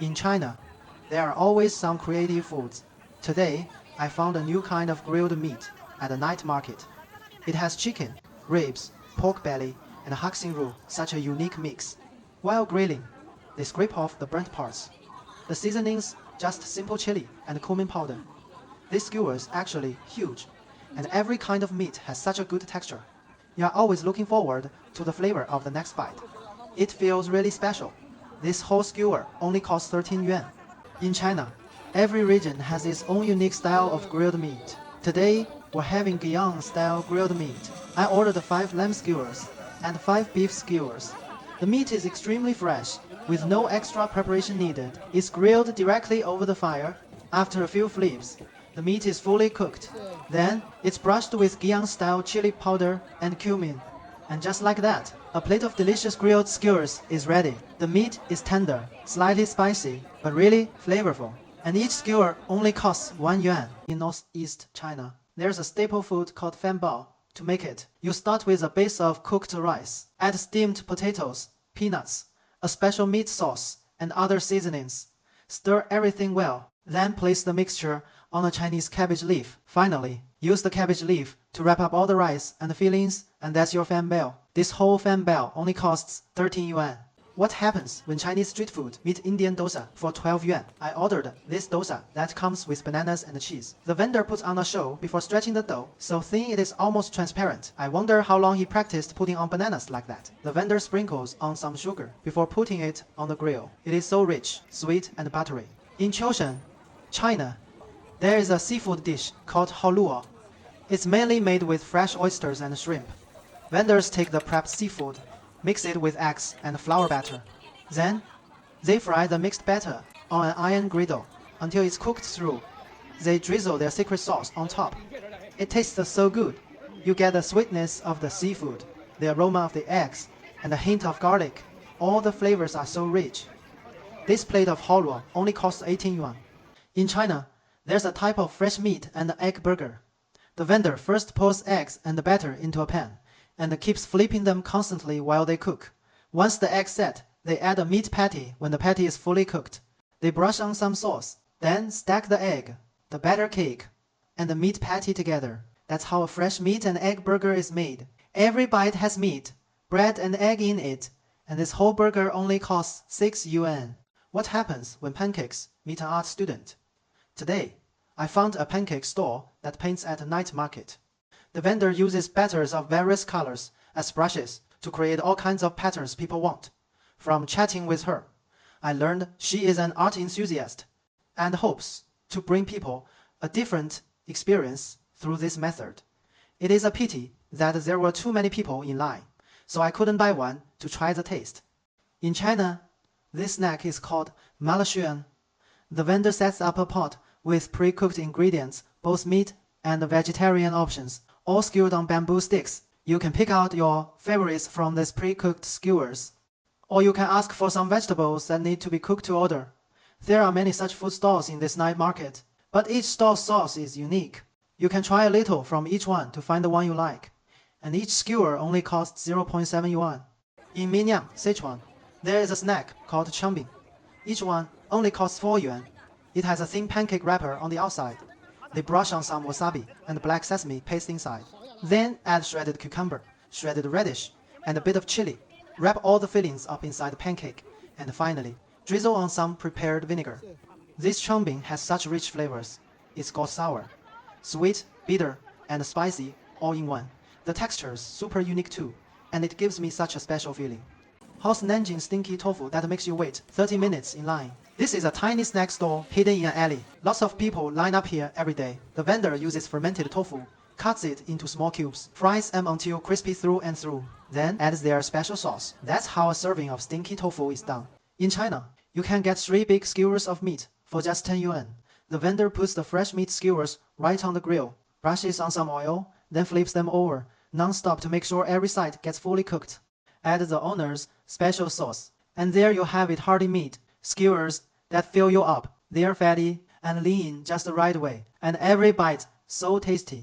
In China, there are always some creative foods. Today, I found a new kind of grilled meat at a night market. It has chicken, ribs, pork belly, and hoxing roux, such a unique mix. While grilling, they scrape off the burnt parts. The seasonings, just simple chili and cumin powder. This skewer is actually huge, and every kind of meat has such a good texture. You are always looking forward to the flavor of the next bite. It feels really special. This whole skewer only costs 13 yuan. In China, every region has its own unique style of grilled meat. Today, we're having Guiyang-style grilled meat. I ordered 5 lamb skewers and 5 beef skewers. The meat is extremely fresh, with no extra preparation needed. It's grilled directly over the fire. After a few flips, the meat is fully cooked. Then, it's brushed with Guiyang-style chili powder and cumin. And just like that, a plate of delicious grilled skewers is ready. The meat is tender, slightly spicy, but really flavorful. And each skewer only costs 1 yuan. In northeast China, there's a staple food called fanbao. To make it, you start with a base of cooked rice, add steamed potatoes, peanuts, a special meat sauce, and other seasonings. Stir everything well, then place the mixture on a Chinese cabbage leaf. Finally, use the cabbage leaf to wrap up all the rice and the fillings, and that's your fanbao. This whole fanbao only costs 13 yuan. What happens when Chinese street food meet Indian dosa for 12 yuan? I ordered this dosa that comes with bananas and cheese. The vendor puts on a show before stretching the dough, so thin it is almost transparent. I wonder how long he practiced putting on bananas like that. The vendor sprinkles on some sugar before putting it on the grill. It is so rich, sweet, and buttery. In Qiushan, China, there is a seafood dish called haoluo. It's mainly made with fresh oysters and shrimp. Vendors take the prepped seafood, mix it with eggs and flour batter. Then, they fry the mixed batter on an iron griddle until it's cooked through. They drizzle their secret sauce on top. It tastes so good. You get the sweetness of the seafood, the aroma of the eggs, and a hint of garlic. All the flavors are so rich. This plate of haoluo only costs 18 yuan. In China, there's a type of fresh meat and egg burger. The vendor first pours eggs and the batter into a pan, and keeps flipping them constantly while they cook. Once the eggs set, they add a meat patty when the patty is fully cooked. They brush on some sauce, then stack the egg, the batter cake, and the meat patty together. That's how a fresh meat and egg burger is made. Every bite has meat, bread and egg in it, and this whole burger only costs 6 yuan. What happens when pancakes meet an art student? Today, I found a pancake store that paints at a night market. The vendor uses batters of various colors as brushes to create all kinds of patterns people want. From chatting with her, I learned she is an art enthusiast and hopes to bring people a different experience through this method. It is a pity that there were too many people in line, so I couldn't buy one to try the taste. In China, this snack is called malashuan. The vendor sets up a pot with pre-cooked ingredients, both meat and vegetarian options, all skewered on bamboo sticks. You can pick out your favorites from these pre-cooked skewers, or you can ask for some vegetables that need to be cooked to order. There are many such food stalls in this night market, but each stall's sauce is unique. You can try a little from each one to find the one you like, and each skewer only costs 0.7 yuan. In Minyang, Sichuan, there is a snack called changbing. Each one only costs 4 yuan. It has a thin pancake wrapper on the outside. They brush on some wasabi and black sesame paste inside. Then add shredded cucumber, shredded radish, and a bit of chili. Wrap all the fillings up inside the pancake, and finally, drizzle on some prepared vinegar. This changbing has such rich flavors. It's got sour, sweet, bitter, and spicy all in one. The texture is super unique too, and it gives me such a special feeling. How's Nanjing stinky tofu that makes you wait 30 minutes in line? This is a tiny snack store hidden in an alley. Lots of people line up here every day. The vendor uses fermented tofu, cuts it into small cubes, fries them until crispy through and through, then adds their special sauce. That's how a serving of stinky tofu is done. In China, you can get 3 big skewers of meat for just 10 yuan. The vendor puts the fresh meat skewers right on the grill, brushes on some oil, then flips them over, non-stop to make sure every side gets fully cooked. Add the owner's special sauce, and there you have it, hearty meat skewers that fill you up. They're fatty and lean just the right way, and every bite so tasty.